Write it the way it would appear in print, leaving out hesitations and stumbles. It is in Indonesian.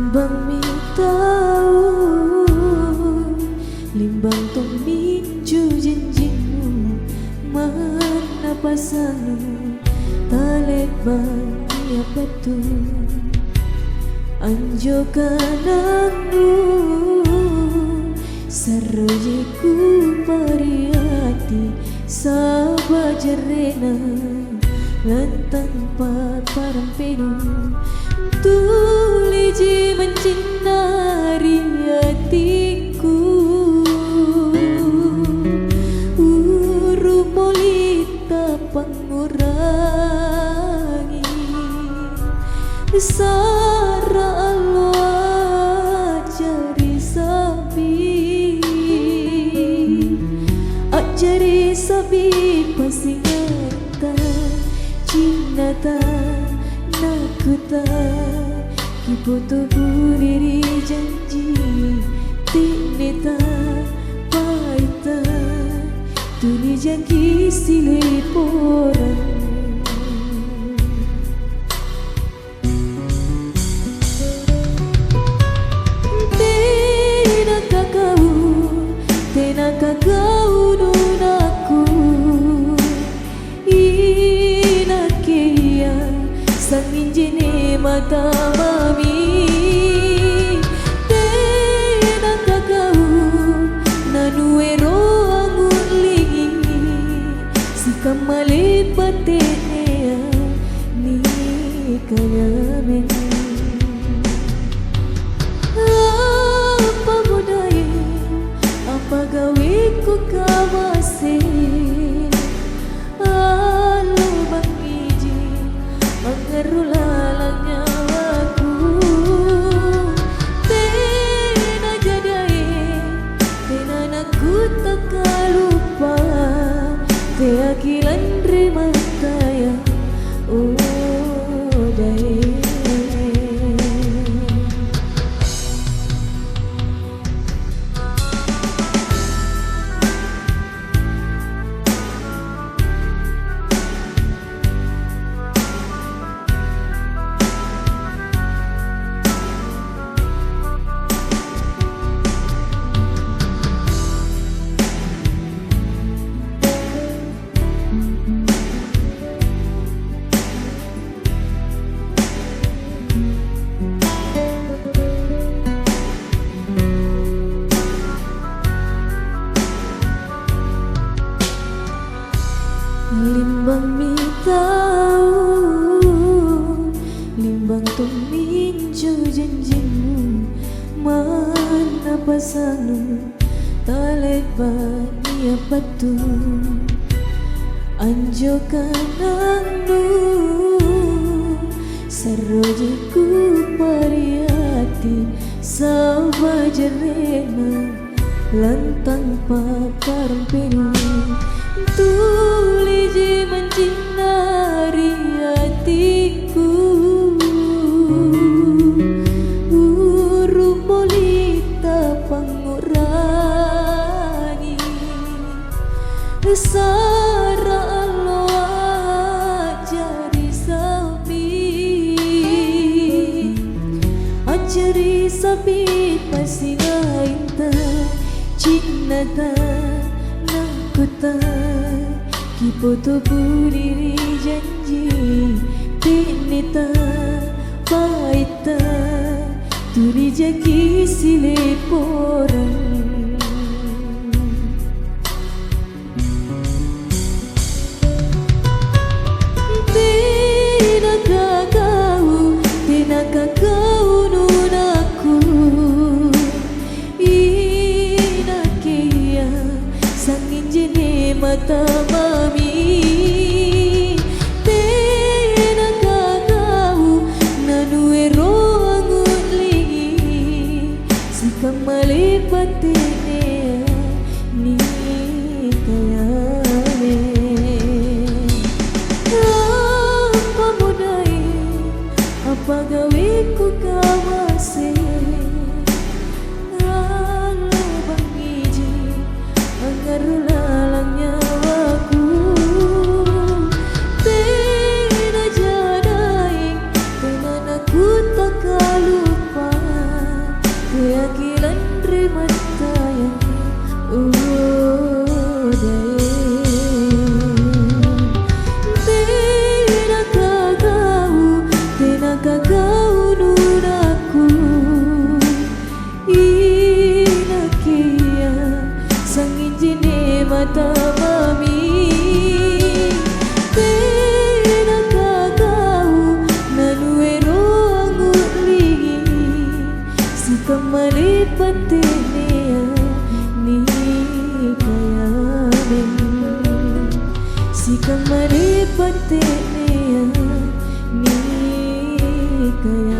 Limbang mi tahu, limbang tong minju janjimu, mana pasanmu talet bagi apa tu anjo kanangmu sarojiku pariati sabajarena lantang parang penu tuliji mencinari hatiku urumolita pengurangi sara Allah jari sabi ajari sabi pasingata cinta nakuta kipoto buriri janji tineta paita tuni janji sile porang tenaka kau nunaku inakia sangin jene mata mami tenaka kau nanuero angun lingi si kamale patenea ni kayamen apa budaya pagawiku kawase alo bangiji mengerulah nyawaku tena jadai tena naku tak lupa te akilan remataya oh dai limbang mi tahu, limbang tong minju janjimu, mana pasanmu talet bani apa tu anjo kanangmu sarojiku pariati sabajarena lantang paparang penu tuliji mencinari hatiku urumolita pengurangi sara Allah jari sabi ajari sabi pasingaita cinta nakuta kipoto buriri janji tinita paita turi jaki sile porang tenaka kau nunaku inakia sangin jene mata mami tenaka kau nanuero angun lingi si kamale patenea ni kayame apa modai apa gaweku kawase alo bangiji mengerulah nyawaku tena jadai tena naku tak lupa malipati niya ni kayame sikang malipati niya ni kayame